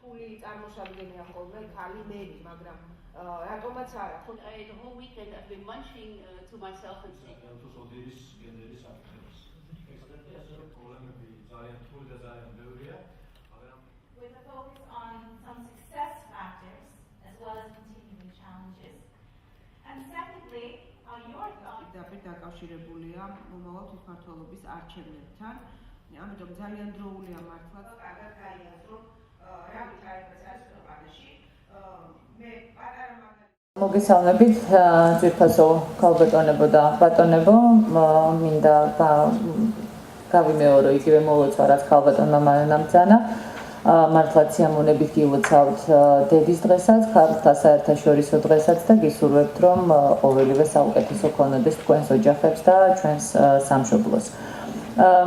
ფული წარმოსადგენია ხოლმე ქალი მერი, მაგრამ რატომაც არა? The whole weekend I've been munching to myself and saying. With a focus on some success factors as well as continuing challenges. And secondly, your thoughts. დაკავშირებულია მომავალ თვითმმართველობის არჩევნებთან. ამიტომ ძალიან დროულია მართლაც კარგად გაიაზრო რა ვიჩაება წარსულობაში. მე პატარა მოგესალმებით ძვირფასო ქალბატონებო და ახბატონებო, მინდა გავიმეორო იგივე მოლოცვა რაც ქალბატონმა მანამ ბრძანა. მართლაც სიამოვნებით გილოცავთ დედის დღესაც, ქალთა საერთაშორისო დღესაც და გისურვებთ რომ ყოველივე საუკეთესო ქონოდეს თქვენს ოჯახებს და ჩვენს სამშობლოს.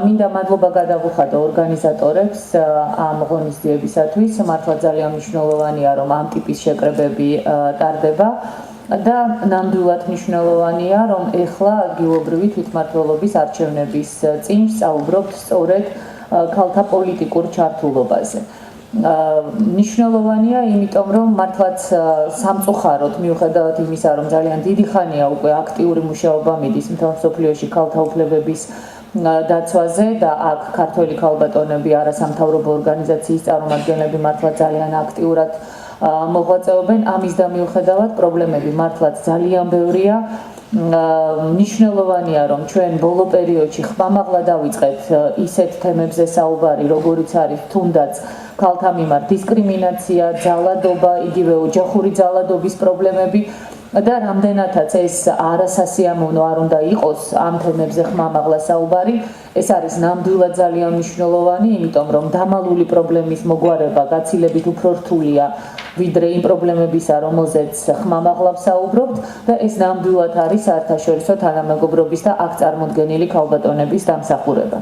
მინდა მადლობა გადავუხადო ორგანიზატორებს ამ ღონისძიებისათვის. მართლა ძალიან მნიშვნელოვანია რომ ამ ტიპის შეკრებები ტარდება და ნამდვილად მნიშვნელოვანია რომ ეხლა ადგილობრივი თვითმმართველობის არჩევნების წინ საუბრობთ სწორედ ქალთა პოლიტიკურ ჩართულობაზე. მნიშვნელოვანია, იმიტომ რომ მართლაც სამწუხაროდ მიუხედავად იმისა, რომ ძალიან დიდი ხანია უკვე აქტიური მუშაობა მიდის მთელ მსოფლიოში ქალთა უფლებების დაცვაზე და აქ ქართველი ქალბატონები არასამთავრობო ორგანიზაციის წარმომადგენლები მართლა ძალიან აქტიურად მოღვაწეობენ. ამის და მიუხედავად პრობლემები მართლაც ძალიან ბევრია. მნიშვნელოვანია რომ ჩვენ ბოლო პერიოდში ხმამაღლა დავიწყეთ ისეთ თემებზე საუბარი, როგორიც არის თუნდაც ქალთა მიმართ დისკრიმინაცია, ძალადობა, იგივე ოჯახური ძალადობის პრობლემები და რამდენადაც ეს არასასიამოვნო არ უნდა იყოს ამ თემებზე ხმამაღლა საუბარი, ეს არის ნამდვილად ძალიან მნიშვნელოვანი, იმიტომ რომ დამალული პრობლემის მოგვარება გაცილებით უფრო რთულია ვიდრე იმ პრობლემებისა, რომელზეც ხმამაღლა ვსაუბრობთ და ეს ნამდვილად არის საერთაშორისო თანამეგობრობის და აქ წარმოდგენილი ქალბატონების დამსახურება.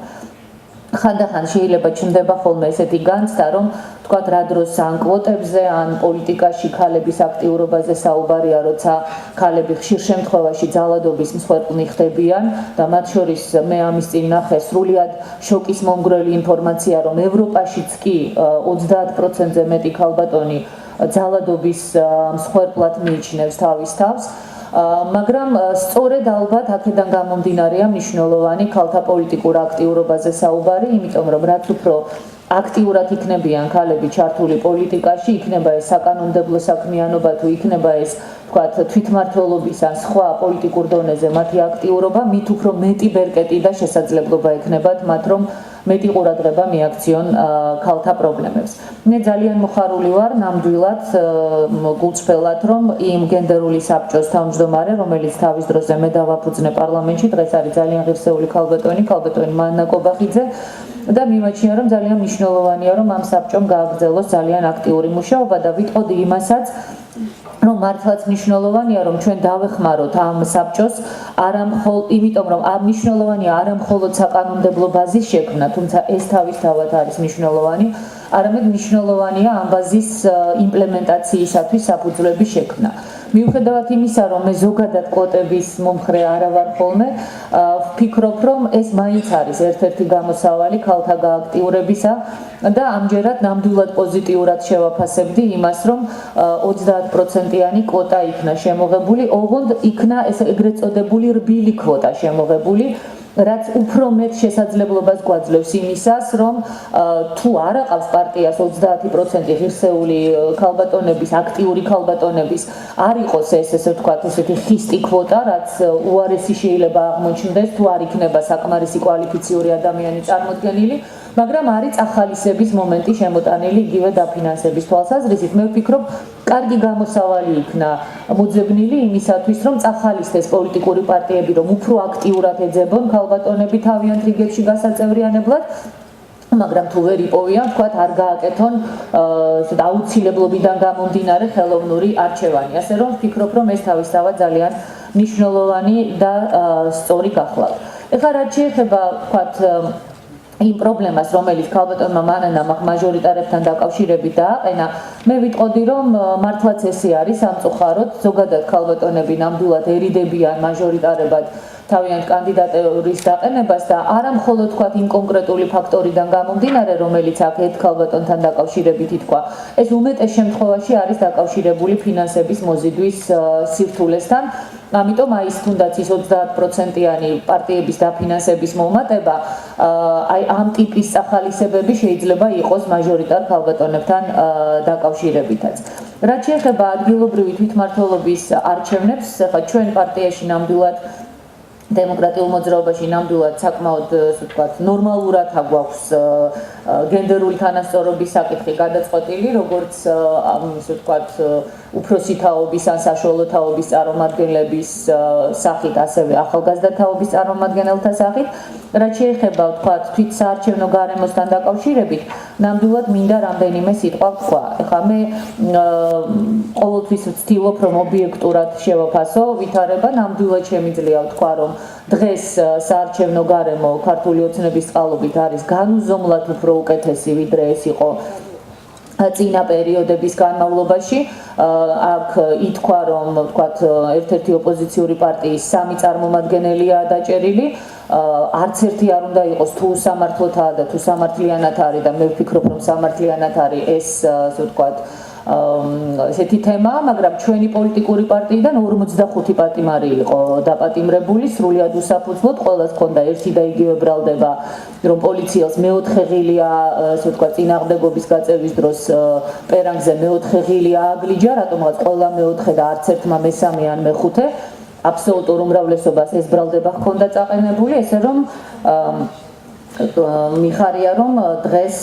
ხანდახან შეიძლება ჩნდება ხოლმე ესეთი განცდა, რომ თქვათ რა დროს ან კვოტებზე, ან პოლიტიკაში ქალების აქტიურობაზე საუბარია, როცა ქალები ხშირ შემთხვევაში ძალადობის მსხვერპლნი ხდებიან და მათ შორის მე ამის წინ ნახე სრულიად შოკის მომგვრელი ინფორმაცია, რომ ევროპაშიც კი 30%-ზე მეტი ქალბატონი ძალადობის მსხვერპლად მიიჩნევს თავის თავს. მაგრამ სწორედ ალბათ აქედან გამომდინარეა მნიშვნელოვანი ქალთა პოლიტიკურ აქტიურობაზე საუბარი, იმიტომ რომ რაც უფრო აქტიურად იქნებიან ქალები ჩართული პოლიტიკაში, იქნება ეს საკანონმდებლო საქმიანობა თუ იქნება ეს თქვათ თვითმმართველობის ან სხვა პოლიტიკურ დონეზე მათი აქტიურობა, მით უფრო მეტი ბერკეტი და შესაძლებლობა ექნებათ მათ რომ მეტი ყურადღება მიაქციონ ქალთა პრობლემებს. მე ძალიან მოხარული ვარ ნამდვილად გულწრფელად რომ იმ გენდერული საბჭოს თავმჯდომარე, რომელიც თავის დროზე მე დავაფუძნე პარლამენტში, დღეს არის ძალიან ღირსეული ქალბატონი მანნა კობახიძე და მიმაჩნია რომ ძალიან მნიშვნელოვანია რომ ამ საბჭომ გააგრძელოს ძალიან აქტიური მუშაობა და ვიტყოდი იმასაც რომ მართლაც მნიშვნელოვანია რომ ჩვენ დავეხმაროთ ამ საბჭოს იმიტომ რომ მნიშვნელოვანია არა მხოლოდ საკანონმდებლო ბაზის შექმნა, თუმცა ეს თავისთავად არის მნიშვნელოვანი, არამედ მნიშვნელოვანია ამ ბაზის იმპლემენტაციისათვის საფუძვლების შექმნა. მიუხედავად იმისა, რომ მე ზოგადად კვოტების მომხრე არა ვარ ხოლმე, ვფიქრობ, რომ ეს მაინც არის ერთ-ერთი გამოსავალი ქალთა გააქტიურებისა და ამჯერად ნამდვილად პოზიტიურად შევაფასებდი იმას, რომ 30%-იანი კვოტა იქნა შემოღებული, ოღონდ იქნა ეს ეგრეთ წოდებული რბილი კვოტა შემოღებული, რაც უფრო მეტ შესაძლებლობას გვაძლევს იმისას, რომ თუ არ აყავს პარტიას 30% ღირსეული ქალბატონების, აქტიური ქალბატონების, არ იყოს ეს ესე ვთქვათ, ესეთი ხისტი კვოტა, რაც უარესი შეიძლება აღმოჩნდეს, თუ არ იქნება საკმარისი კვალიფიციური ადამიანი წარმოდგენილი, მაგრამ არის ახალისების მომენტი შემოტანილი იგივე დაფინანსების თვალსაზრისით. მე ვფიქრობ, კარგი გამოსავალი იქნა მოძებნილი იმისათვის, რომ წახალისდეს პოლიტიკური პარტიები, რომ უფრო აქტიურად ეძებონ ქალბატონები თავიანთ რიგებში გასაწევრიანებლად, მაგრამ თუ ვერ იპოვიან, ვთქვათ, არ გააკეთონ აუცილებლობიდან გამომდინარე ხელოვნური არჩევანი. ასე რომ ვფიქრობ, რომ ეს თავისთავად ძალიან მნიშვნელოვანი და სწორი გახლავთ. ეხლა რაც შეეხება, ვთქვათ, იმ პრობლემას, რომელიც ქალბატონმა მანანამ მაჟორიტარებთან დაკავშირებით დააყენა, მე ვიტყოდი, რომ მართლაც ესე არის სამწუხაროდ, ზოგადად ქალბატონები ნამდვილად ერიდებიან მაჟორიტარებად თავიანთ კანდიდატურის დაყენებას და არა მხოლოდ თქვათ იმ კონკრეტული ფაქტორიდან გამომდინარე, რომელიც აქ ერთ ქალბატონთან დაკავშირებით ითქვა. ეს უმეტეს შემთხვევაში არის დაკავშირებული ფინანსების მოზიდვის სირთულესთან. ამიტომ ის თუნდაც ის 30%-იანი პარტიების დაფინანსების მომატება, ამ ტიპის სახალისებები შეიძლება იყოს მაჟორიტარ ქალბატონებთან დაკავშირებითაც. რაც შეეხება ადგილობრივი თვითმმართველობის არჩევნებს, ახლა ჩვენ პარტიაში ნამდვილად დემოკრატიულ მოძრაობაში ნამდვილად საკმაოდ ასე ვთქვათ ნორმალურად აგვაქვს გენდერული თანასწორობის საკითხი გადაწყვეტილი, როგორც ასე ვთქვათ უფროსი თაობის ან საშუალო თაობის წარმომადგენლების სახით, ასევე ახალგაზრდა თაობის წარმომადგენელთა სახით. რაც შეეხება ვთქვათ თვით საარჩევნო გარემოსთან დაკავშირებით, ნამდვილად მინდა რამდენიმე სიტყვა ვთქვა. ეხლა მე ყოველთვის ვცდილობ, რომ ობიექტურად შევაფასო ვითარება, ნამდვილად შემიძლია ვთქვა, რომ დღეს საარჩევნო გარემო ქართული ოცნების წყალობით არის განუზომლად უფრო უკეთესი, ვიდრე ეს იყო წინა პერიოდების განმავლობაში. აქ ითქვა, რომ ვთქვათ ერთ-ერთი ოპოზიციური პარტიის 3 წარმომადგენელია დაჭერილი. არც ერთი არ უნდა იყოს თუ სამართლოთაა და თუ სამართლიანად არის და მე ვფიქრობ, რომ სამართლიანად არის ეს ასე ვთქვათ ესეთი თემა, მაგრამ ჩვენი პოლიტიკური პარტიიდან 45 პატიმარი იყო დაპატიმრებული, სრულიად უსაფუძვლოდ, ყველას ჰქონდა ერთი და იგივე ბრალდება, რომ პოლიციელს მეოთხე ღილია, ასე ვთქვათ, წინააღმდეგობის გაწევის დროს პერანგზე მეოთხე ღილი ააგლიჯა, რატომღაც ყველა მეოთხე და არც ერთმა მესამე ან მეხუთე აბსოლუტურ უმრავლესობას ეს ბრალდება ჰქონდა წაყენებული, ესე რომ მიხარია, რომ დღეს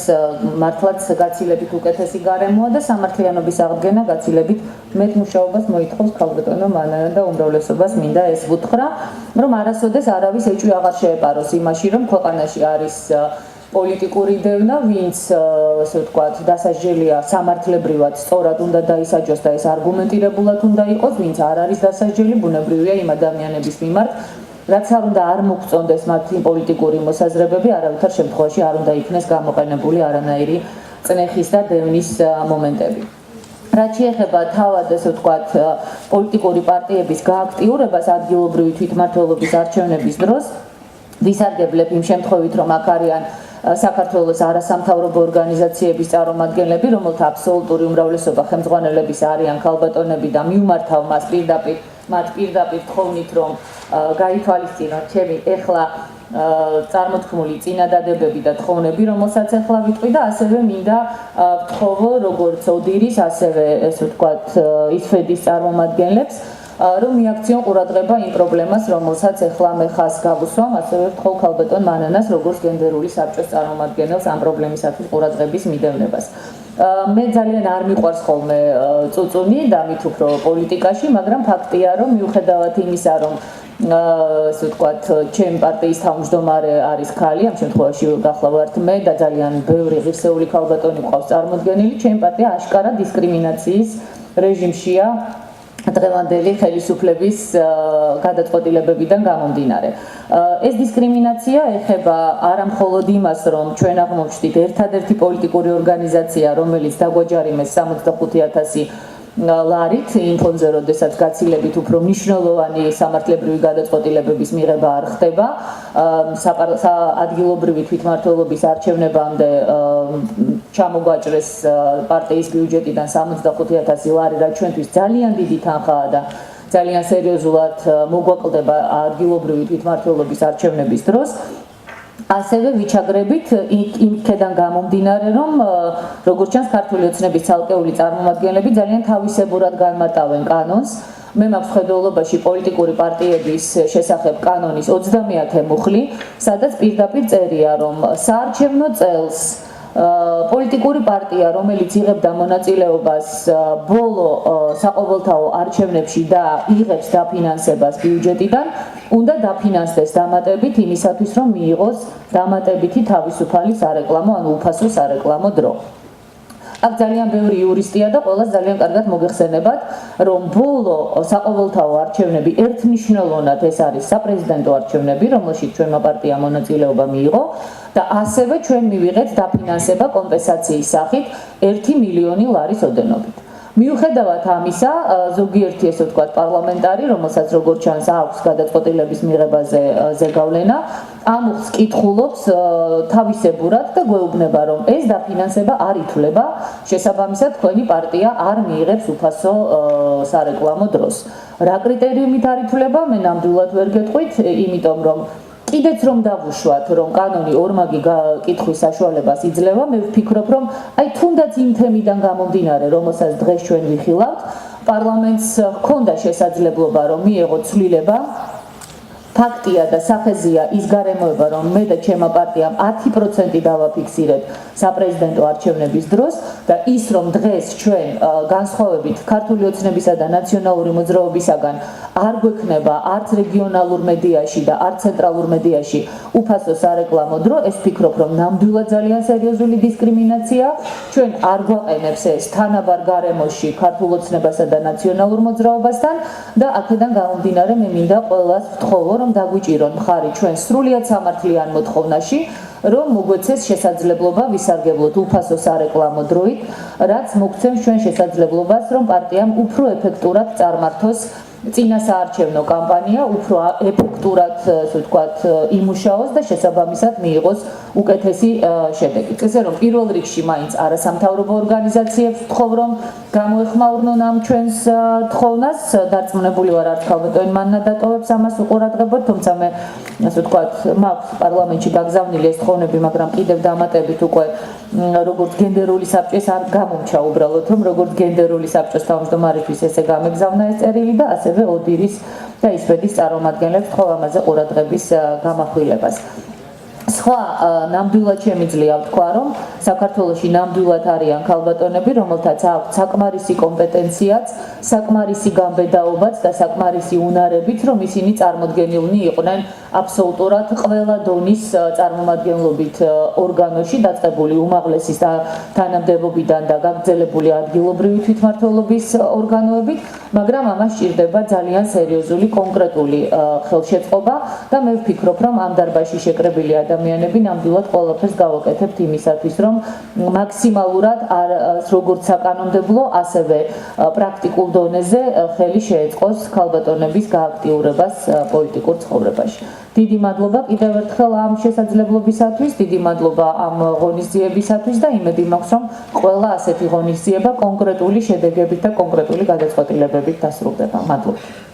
მართლაც გაცილებით უკეთესი გარემოა და სამართლიანობის აღდგენა გაცილებით მეტ მუშაობას მოითხოვს ქალბატონო მანანა და უმრავლესობას მინდა ეს ვუთხრა, რომ არასოდეს არავის ეჭვი აღარ შეეპაროს იმაში, რომ ქვეყანაში არის პოლიტიკური დევნა, ვინც ასე ვთქვათ, დასაჯელია სამართლებრივად, სწორად უნდა დაისაჯოს და ეს არგუმენტირებულად უნდა იყოს, ვინც არ არის დასაჯელი, ბუნებრივია იმ ადამიანების მიმართ, რაც არ უნდა არ მოგწონდეს მათი პოლიტიკური მოსაზრებები, არავითარ შემთხვევაში არ უნდა იქნეს გამოყენებული არანაირი წნეხის და დევნის მომენტები. რაც შეეხება თავად ასე ვთქვათ პოლიტიკური პარტიების გააქტიურებას ადგილობრივი თვითმმართველობის არჩევნების დროს, ვისარგებლებ იმ შემთხვევით, რომ აქ არიან საქართველოს არასამთავრობო ორგანიზაციების წარმომადგენლები, რომელთა აბსოლუტური უმრავლესობა ხელმძღვანელების არიან ქალბატონები და მივმართავ მათ პირდაპირ თხოვნით, რომ გაითვალისწინოთ ჩემი ეხლა წარმოთქმული წინადადებები და თხოვნები, რომელსაც ეხლა ვიტყვი და ასევე მინდა ვთხოვო როგორც ოდირის, ასევე ესე ვთქვათ ისფედის წარმომადგენლებს, რომ მიაქციონ ყურადღება იმ პრობლემას, რომელსაც ეხლა მე ხას გავუსვამ, ასევე ვთხოვ ქალბატონ მანანას, როგორც გენდერული საბჭოს წარმომადგენელს ამ პრობლემისათვის ყურადღების მიდევნებას. მე ძალიან არ მიყვარს ხოლმე წუწუნი და მით უფრო პოლიტიკაში, მაგრამ ფაქტია, რომ მიუხედავად იმისა, რომ ასე ვთქვათ, ჩემი პარტიის თავმჯდომარე არის ქალი, ამ შემთხვევაში გახლავართ მე და ძალიან ბევრი ღირსეული ქალბატონი ყავს წარმოდგენილი, ჩემი პარტია აშკარა დისკრიმინაციის რეჟიმშია დღევანდელი ხელისუფლების გადაწყვეტილებებიდან გამომდინარე. ეს დისკრიმინაცია ეხება არა მხოლოდ იმას, რომ ჩვენ აღმოვჩნდით ერთადერთი პოლიტიკური ორგანიზაცია, რომელიც დაგვაჯარიმეს 65,000 ლარით იმ ფონზე, როდესაც გაცილებით უფრო მნიშვნელოვანი სამართლებრივი გადაწყვეტილებების მიღება არ ხდება. ადგილობრივი თვითმმართველობის არჩევნებამდე ჩამოგვაჭრეს პარტიის ბიუჯეტიდან 65,000 ლარი, რაც ჩვენთვის ძალიან დიდი თანხაა და ძალიან სერიოზულად მოგვაკლდება ადგილობრივი თვითმმართველობის არჩევნების დროს. ასევე ვიჩაგრებით იქედან გამომდინარე, რომ როგორც ჩანს ქართული ოცნების ცალკეული წარმომადგენლები ძალიან თავისებურად განმარტავენ კანონს. მე მაქვს ხედველობაში პოლიტიკური პარტიების შესახებ კანონის 30-ათე მუხლი, სადაც პირდაპირ წერია, რომ საარჩევნო წელს პოლიტიკური პარტია, რომელიც იღებდა მონაწილეობას ბოლო საყოველთაო არჩევნებში და იღებს დაფინანსებას ბიუჯეტიდან, უნდა დაფინანსდეს დამატებით იმისათვის, რომ მიიღოს დამატებითი თავისუფალი სარეკლამო, ანუ უფასო სარეკლამო დრო. აქ ძალიან ბევრი იურისტია და ყველას ძალიან კარგად მოგეხსენებათ, რომ ბოლო საყოველთაო არჩევნები ერთმნიშვნელოვნად ეს არის საპრეზიდენტო არჩევნები, რომელშიც ჩვენმა პარტიამ მონაწილეობა მიიღო და ასევე ჩვენ მივიღეთ დაფინანსება კომპენსაციის სახით 1 მილიონი ლარის ოდენობით. მიუხედავად ამისა, ზოგიერთი ესე ვთქვათ პარლამენტარი, რომელსაც როგორც ჩანს აქვს გადაწყვეტილების მიღებაზე ზეგავლენა, ამუხს კითხულობს თავისებურად და გვეუბნება, რომ ეს დაფინანსება არ ითვლება, შესაბამისად თქვენი პარტია არ მიიღებს უფასო სარეკლამო დროს. რა კრიტერიუმით არ ითვლება, მე ნამდვილად ვერ გეტყვით, იმიტომ რომ კიდეც რომ დავუშვათ, რომ კანონი ორმაგი კითხვის საშუალებას იძლევა, მე ვფიქრობ, რომ აი თუნდაც იმ თემიდან გამომდინარე, რომელსაც დღეს ჩვენ ვიხილავთ, პარლამენტს ჰქონდა შესაძლებლობა, რომ მიეღო ცვლილება. ფაქტია და სახეზეა ის გარემოება, რომ მე და ჩემმა პარტიამ 10% დავაფიქსირეთ საპრეზიდენტო არჩევნების დროს და ის რომ დღეს ჩვენ განსხვავებით ქართული ოცნებისა და ნაციონალური მოძრაობისაგან არ გვექნება არც რეგიონალურ მედიაში და არც ცენტრალურ მედიაში უფასო სარეკლამო დრო, ეს ვფიქრობ, რომ ნამდვილად ძალიან სერიოზული დისკრიმინაციაა. ჩვენ არ გვაყენებს ეს თანაბარ გარემოში ქართულ ოცნებასა და ნაციონალურ მოძრაობასთან და აქედან გამომდინარე მე მინდა ყველას ვთხოვო, რომ დაგვიჭირონ მხარი ჩვენ სრულიად სამართლიან მოთხოვნაში, რომ მოგვეცეს შესაძლებლობა ვისარგებლოთ უფასო სარეკლამო დროით, რაც მოგცემს ჩვენ შესაძლებლობას, რომ პარტიამ უფრო ეფექტურად წარმართოს წინასაარჩევნო კამპანია, უფრო ეფექტურად, ასე ვთქვათ, იმუშაოს და შესაბამისად მიიღოს უკეთესი შედეგი. ესე რომ პირველ რიგში მაინც არასამთავრობო ორგანიზაციებს ვთხოვ, რომ გამოეხმაურნონ ამ ჩვენს თხოვნას, დარწმუნებული ვარ, არც ქალბატონი მანნა დატოვებს ამას უყურადღებოდ, თუმცა მე ასე ვთქვათ, მაქვს პარლამენტში გაგზავნილი ეს თხოვნები, მაგრამ კიდევ დამატებით უკვე როგორც გენდერული საბჭოს არ გამომჩა უბრალოდ, რომ როგორც გენდერული საბჭოს თავმჯდომარეთვის ესე გამეგზავნა ეს წერილი და ასევე ოდირის და ისვედის წარმომადგენლებს თხოვ ამაზე ყურადღების გამახვილებას. სხვა ნამდვილად შემიძლია ვთქვა, რომ საქართველოში ნამდვილად არიან ქალბატონები, რომელთაც აქვთ საკმარისი კომპეტენციაც, საკმარისი გამბედაობაც და საკმარისი უნარებით, რომ ისინი წარმოდგენილნი იყვნენ აბსოლუტურად ყველა დონის წარმომადგენლობით ორგანოში დაწყებული უმაღლესი თანამდებობიდან და გაგრძელებული ადგილობრივი თვითმმართველობის ორგანოებით, მაგრამ ამას სჭირდება ძალიან სერიოზული კონკრეტული ხელშეწყობა და მე ვფიქრობ, რომ ამ დარბაზში შეკრებილი ადამიანები ნამდვილად ყველაფერს გავაკეთებთ იმისათვის, რომ მაქსიმალურად როგორც საკანონმდებლო, ასევე პრაქტიკულ დონეზე ხელი შეეწყოს ქალბატონების გააქტიურებას პოლიტიკურ ცხოვრებაში. დიდი მადლობა კიდევ ერთხელ ამ შესაძლებლობისათვის, დიდი მადლობა ამ ღონისძიებისათვის და იმედი მაქვს, რომ ყველა ასეთი ღონისძიება კონკრეტული შედეგებით და კონკრეტული გადაწყვეტილებებით დასრულდება. მადლობა.